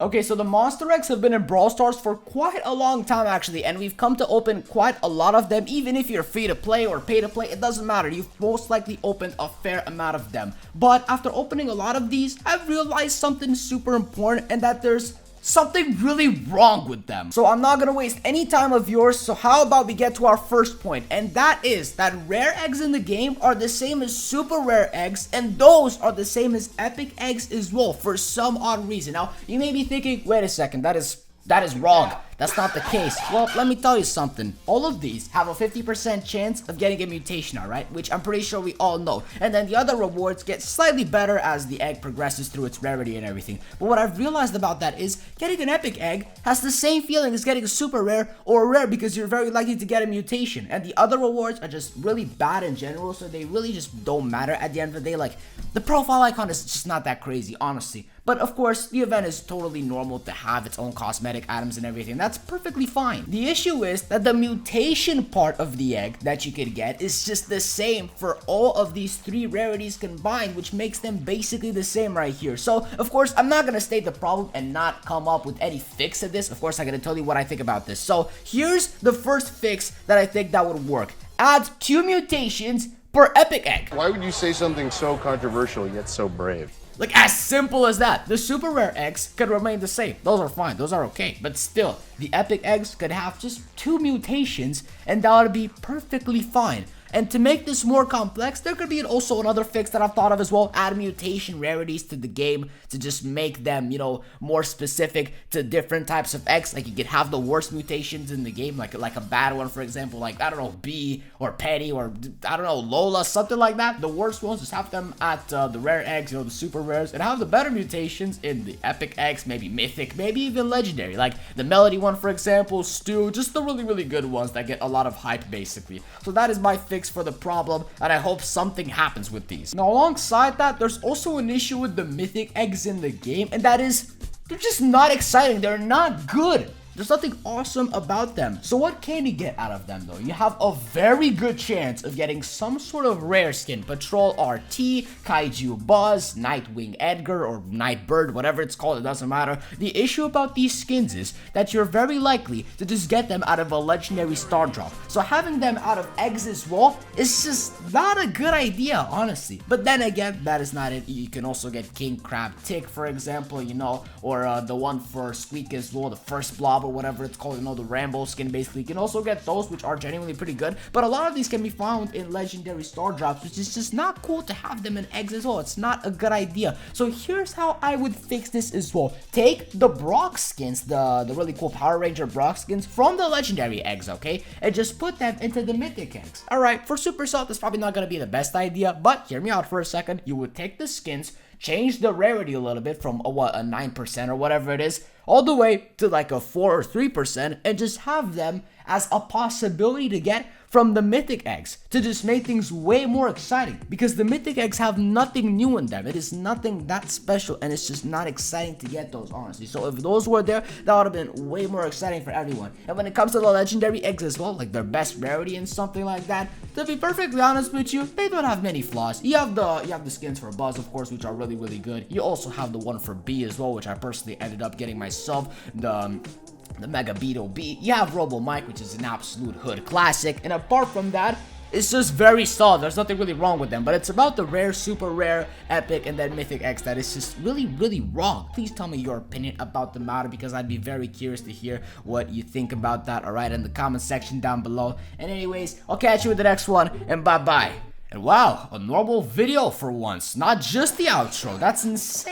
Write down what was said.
Okay, so the Monster Eggs have been in Brawl Stars for quite a long time actually, and we've come to open quite a lot of them. Even if you're free to play or pay to play, it doesn't matter. You've most likely opened a fair amount of them. But after opening a lot of these, I've realized something super important, and that there's something really wrong with them. So I'm not gonna waste any time of yours, so how about we get to our first point, and that is that rare eggs in the game are the same as super rare eggs, and those are the same as epic eggs as well for some odd reason. Now you may be thinking, wait a second, that is wrong. That's not the case. Well, let me tell you something. All of these have a 50% chance of getting a mutation, alright? Which I'm pretty sure we all know. And then the other rewards get slightly better as the egg progresses through its rarity and everything. But what I've realized about that is getting an epic egg has the same feeling as getting a super rare or a rare, because you're very likely to get a mutation. And the other rewards are just really bad in general, so they really just don't matter at the end of the day. Like, the profile icon is just not that crazy, honestly. But of course, the event is totally normal to have its own cosmetic items and everything. That's perfectly fine. The issue is that the mutation part of the egg that you could get is just the same for all of these three rarities combined, which makes them basically the same right here. So, of course, I'm not gonna state the problem and not come up with any fix to this. Of course, I'm gonna tell you what I think about this. So, here's the first fix that I think that would work. Add 2 mutations per epic egg. Why would you say something so controversial yet so brave? Like, as simple as that. The super rare eggs could remain the same. Those are fine. Those are okay. But still, the epic eggs could have just 2 mutations, and that would be perfectly fine. And to make this more complex, there could be also another fix that I've thought of as well. Add mutation rarities to the game to just make them, you know, more specific to different types of eggs. Like, you could have the worst mutations in the game, like a bad one, for example, like, I don't know, B or Petty or, I don't know, Lola, something like that. The worst ones, just have them at the rare eggs, you know, the super rares, and have the better mutations in the epic eggs, maybe mythic, maybe even legendary, like the Melody one, for example, Stu, just the really, really good ones that get a lot of hype, basically. So that is my fix for the problem, and I hope something happens with these. Now, alongside that, there's also an issue with the mythic eggs in the game, and that is, they're just not exciting. They're not good. There's nothing awesome about them. So what can you get out of them though? You have a very good chance of getting some sort of rare skin. Patrol RT, Kaiju Buzz, Nightwing Edgar, or Nightbird, whatever it's called, it doesn't matter. The issue about these skins is that you're very likely to just get them out of a legendary star drop. So having them out of eggs as well is just not a good idea, honestly. But then again, that is not it. You can also get King Crab Tick, for example, you know, or the one for Squeak as well, the first blob, or whatever it's called, you know, the Rambo skin. Basically, you can also get those, which are genuinely pretty good, but a lot of these can be found in legendary star drops, which is just not cool to have them in eggs as well. It's not a good idea. So here's how I would fix this as well. Take the Brock skins, the really cool Power Ranger Brock skins from the legendary eggs, okay, and just put them into the mythic eggs. All right, for super salt, that's probably not gonna be the best idea, but hear me out for a second. You would take the skins, change the rarity a little bit from a 9% or whatever it is, all the way to like a 4 or 3%, and just have them as a possibility to get from the mythic eggs to just make things way more exciting, because the mythic eggs have nothing new in them. It is nothing that special, and it's just not exciting to get those, honestly. So if those were there, that would have been way more exciting for everyone. And when it comes to the legendary eggs as well, like their best rarity and something like that, to be perfectly honest with you, they don't have many flaws. You have the skins for Buzz, of course, which are really, really good. You also have the one for B as well, which I personally ended up getting myself, the Mega Beetle B. You have Robo Mike, which is an absolute hood classic, and apart from that, it's just very solid. There's nothing really wrong with them, but it's about the rare, super rare, epic, and then mythic X that is just really, really wrong. Please tell me your opinion about the matter, because I'd be very curious to hear what you think about that, alright, in the comment section down below. And anyways, I'll catch you with the next one, and bye-bye. And wow, a normal video for once, not just the outro. That's insane.